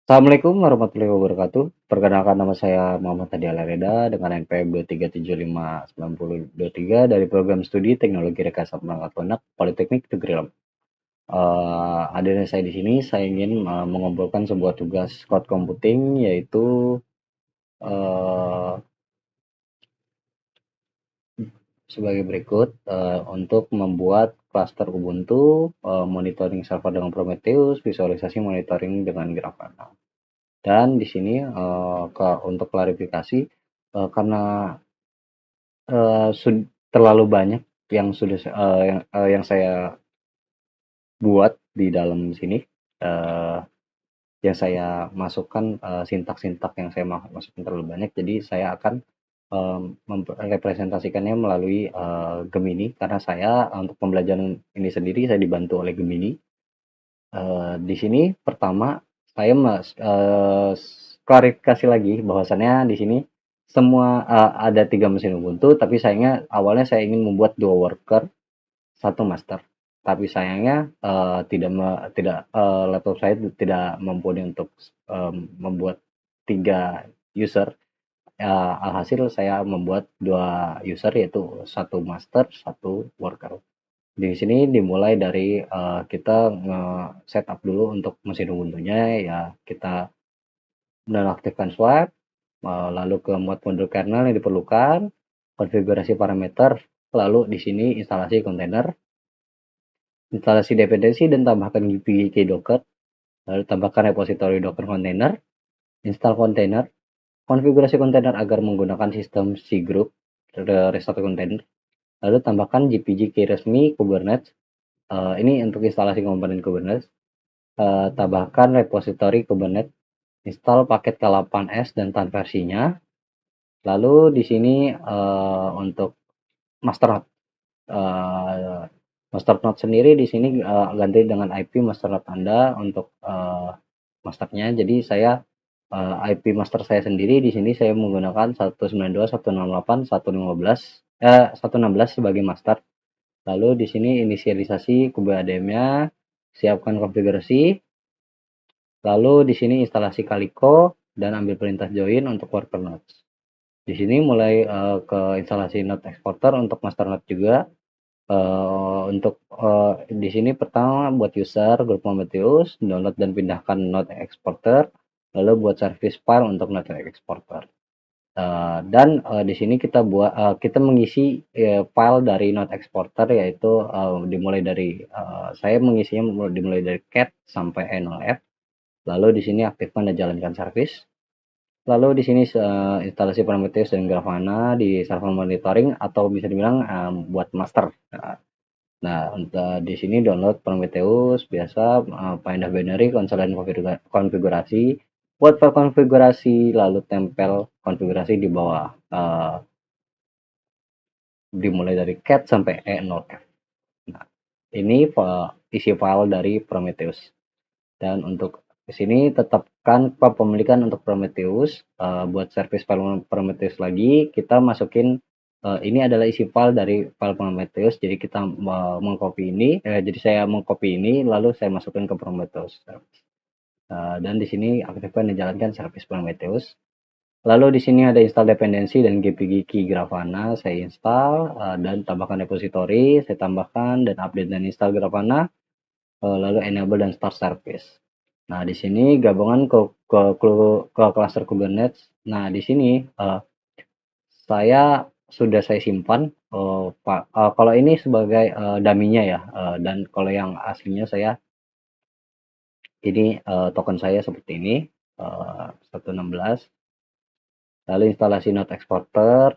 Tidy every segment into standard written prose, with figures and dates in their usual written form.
Assalamualaikum warahmatullahi wabarakatuh. Perkenalkan nama saya Muhammad Hadi Alareda dengan NPM 237599023 dari program studi Teknologi Rekayasa Perangkat Lunak Politeknik Negeri Lombok. Hadirnya saya di sini, saya ingin mengumpulkan sebuah tugas cloud computing yaitu uh, sebagai berikut untuk membuat cluster Ubuntu, monitoring server dengan Prometheus, visualisasi monitoring dengan Grafana. Dan di sini untuk klarifikasi karena terlalu banyak yang sudah yang saya buat di dalam sini, uh, yang saya masukkan sintak-sintak yang saya masukkan terlalu banyak, jadi saya akan merepresentasikannya melalui Gemini karena saya untuk pembelajaran ini sendiri saya dibantu oleh Gemini. Di sini pertama saya klarifikasi lagi bahwasannya di sini semua ada 3 mesin Ubuntu, tapi sayangnya awalnya saya ingin membuat 2 worker, 1 master. Tapi sayangnya laptop saya tidak mumpuni untuk membuat 3 user. Alhasil saya membuat 2 user yaitu 1 master, 1 worker. Di sini dimulai dari kita setup dulu untuk mesin Ubuntu-nya, ya kita menonaktifkan swap, lalu ke modul kernel yang diperlukan, konfigurasi parameter, lalu di sini instalasi kontainer, instalasi dependensi dan tambahkan GPG Docker, lalu tambahkan repository Docker container, install kontainer, konfigurasi kontainer agar menggunakan sistem cgroup, restart container, lalu tambahkan GPG key resmi Kubernetes. Ini untuk instalasi komponen Kubernetes. Tambahkan repository Kubernetes, install paket K8s dan tan versinya. Lalu di sini untuk masternode, masternode sendiri di sini ganti dengan IP masternode Anda untuk masternya. Jadi saya IP master saya sendiri di sini saya menggunakan 192, 168, 116 sebagai master. Lalu di sini inisialisasi KubeADM-nya, siapkan konfigurasi. Lalu di sini instalasi Calico dan ambil perintah join untuk worker nodes. Di sini mulai ke instalasi node exporter untuk master node juga. Untuk di sini pertama buat user grup Prometheus, download dan pindahkan node exporter, lalu buat service file untuk node exporter. Dan di sini kita mengisi file dari node exporter yaitu dimulai dari saya mengisinya dimulai dari cat sampai enolf. Lalu di sini aktifkan dan jalankan service. Lalu di sini instalasi Prometheus dan Grafana di server monitoring atau bisa dibilang buat master. Nah, untuk di sini download Prometheus biasa, pindah binary, konsol dan konfigurasi, buat file konfigurasi, lalu tempel konfigurasi di bawah, dimulai dari cat sampai e0f. Nah, ini isi file dari Prometheus. Dan untuk di sini tetapkan kepemilikan untuk Prometheus. Buat service file Prometheus lagi, kita masukin ini adalah isi file dari file Prometheus. Jadi kita mengcopy ini, jadi saya mengcopy ini, lalu saya masukkan ke Prometheus. Dan di sini aktifkan dan jalankan service Prometheus. Lalu di sini ada install dependensi dan GPG key Grafana, saya install dan tambahkan repository, saya tambahkan dan update dan install Grafana, lalu enable dan start service. Nah, di sini gabungan ke cluster Kubernetes. Nah, di sini saya simpan. Kalau ini sebagai dummy-nya ya, dan kalau yang aslinya saya ini token saya seperti ini 116. Lalu instalasi node exporter,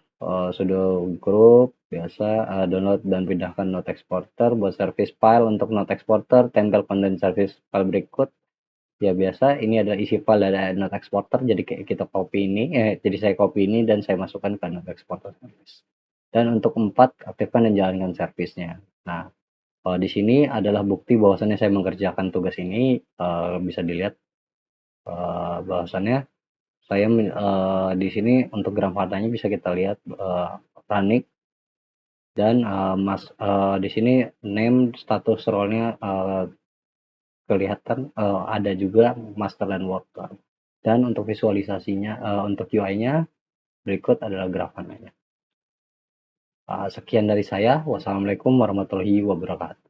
sudo group biasa, download dan pindahkan node exporter buat service file untuk node exporter, tempel content service file berikut. Ya biasa, ini adalah isi file dari node exporter, jadi kita copy ini, jadi saya copy ini dan saya masukkan ke node exporter service. Dan untuk 4, aktifkan dan jalankan service-nya. Nah, di sini adalah bukti bahwasannya saya mengerjakan tugas ini, bisa dilihat bahwasannya saya di sini untuk Grafatanya bisa kita lihat running dan di sini name status role-nya kelihatan ada juga master dan worker. Dan untuk visualisasinya, untuk UI-nya berikut adalah Grafana-nya. Sekian dari saya. Wassalamualaikum warahmatullahi wabarakatuh.